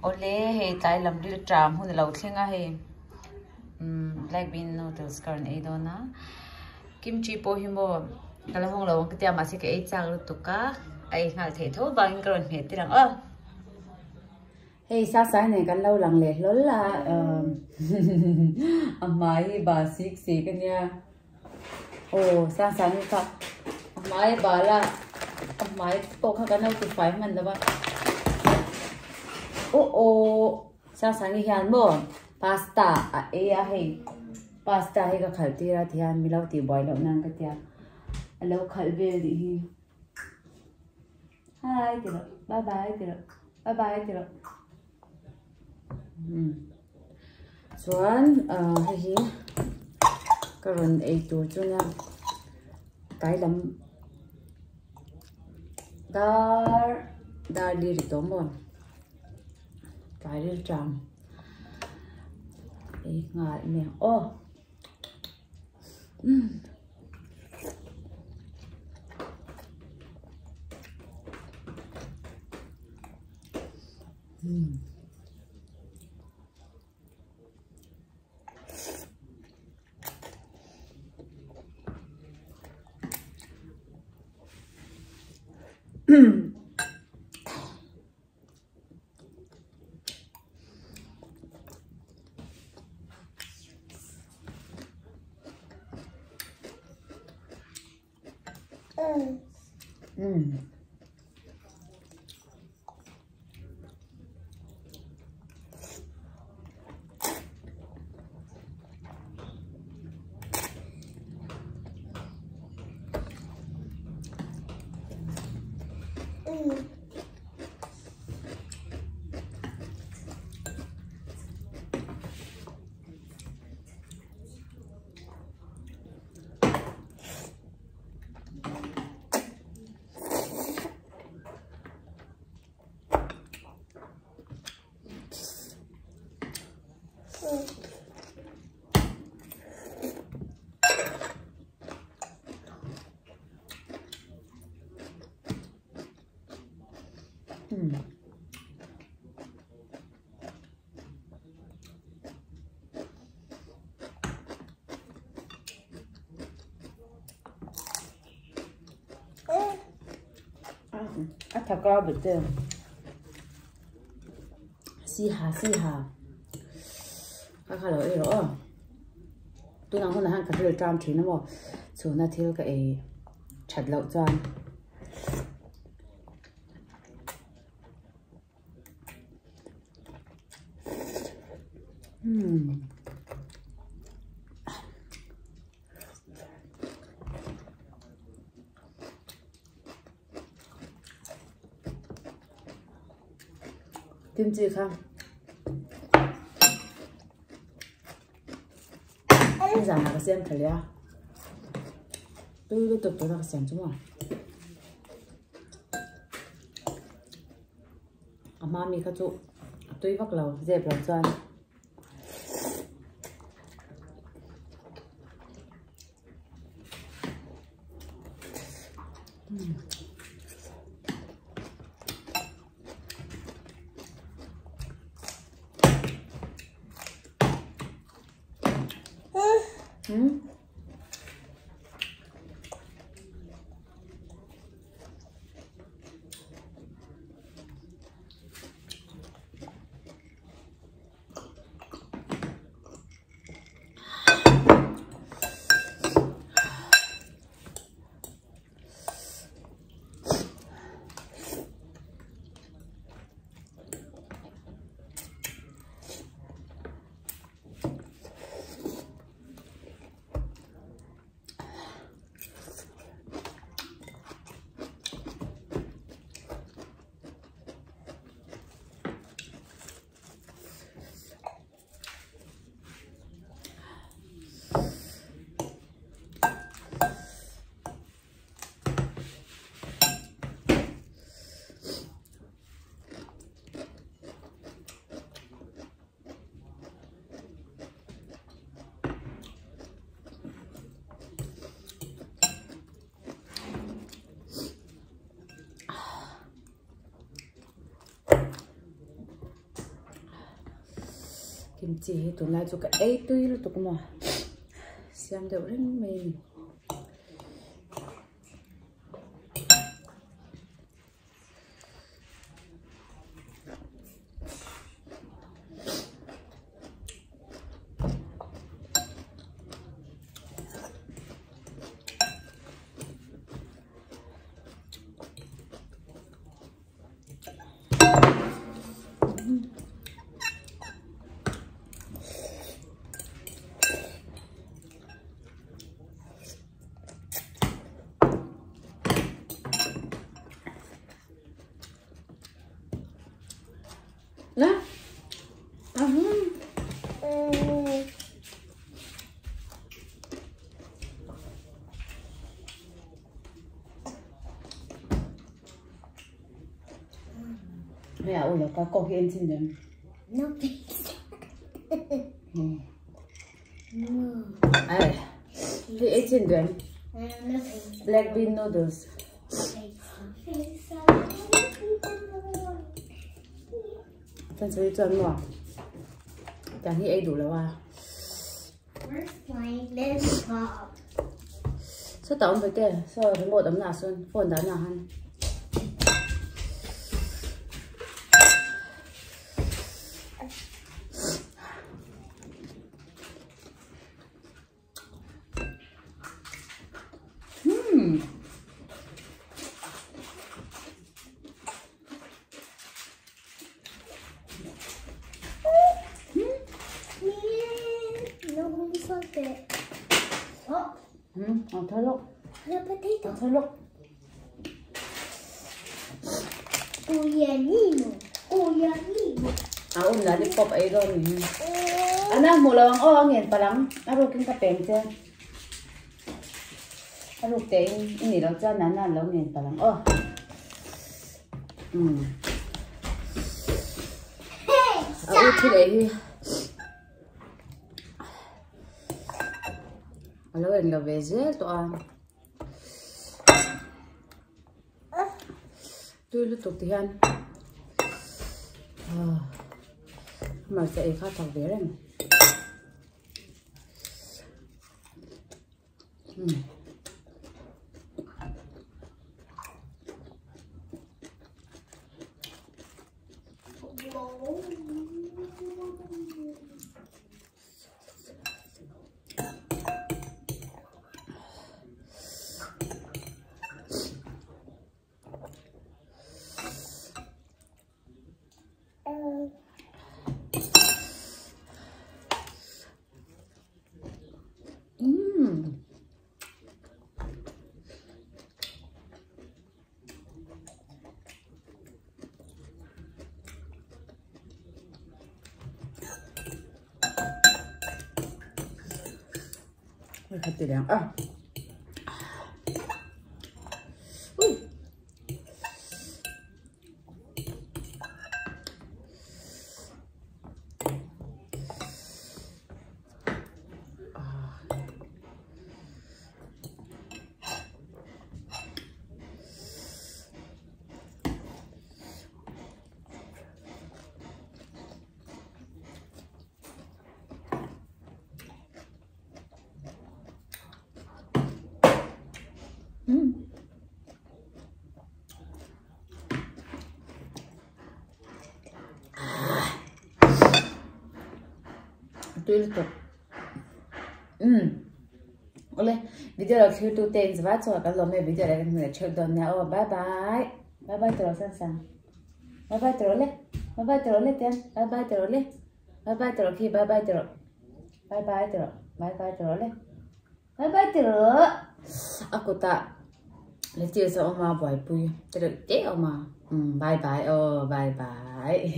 Ole he tai lam dil tram hun lo thlinga he black bean noodles karn e dona kimchi po himo kala hong lo ka tia ma se ke e chang lu tuka ai ngal the tho bang kron he tirang a hey sa sai này kan lâu lằng lệ lol la amai ba sik se kan ya oh sa sa ni ka amai ba la amai to kha kan au ti fai man da ba oh sa sa ni hian mo pasta a e a hey pasta he ka khal ti ra thian mi lo ti boil lo nan ka tia alo khal ve di hi hi ti lo bye bye ti lo Xuân hay cái run ấy tụi cho nha cái lắm đa đi được tóm rồi cái đi tràm ấy ngại nè ô 아타가 부터 시하 아카로 이러 또 나는 한 가지를 좀 주는 뭐 저나 딜가 에 찾러 짠 김치 가. bây giờ là xem thử nha. Tôi tục là xem chứ mà. Mami cái chỗ tôi bắt đầu dẹp lại cho anh. kim chi tụi này chụp cái ấy tươi luôn tụi mà xem đều lên mình nè mẹ ơi là có cô hiện trên đấy No. ai thì ấy trên đấy black bean noodles chân chơi chân mà chẳng nghĩ ấy đủ là à We're playing this ball. số tao với cái số cái một tấm nào xuân phone đá nào hắn No one saw that. Oh, thôi lúc the potato. thôi lúc Uyanino. Là đi pop ấy rồi mình anh một lần nghiền palang rồi kinh cà phê chưa rồi tên ini đâu cho nana lâu nghiền palang thì đấy lâu anh là về dễ tụi anh tôi lúc tục thì ăn mà sẽ khá thằng bé này Hãy subscribe cho kênh Tuh. Oleh video là khi tôi tên và cho các lồng video này người chơi đón nhau bye bye terus sang bye terus lên tiền bye terus lên bye terus khi bye terus lên bye terus aku tak leceh sama boy puy terus oma bye bye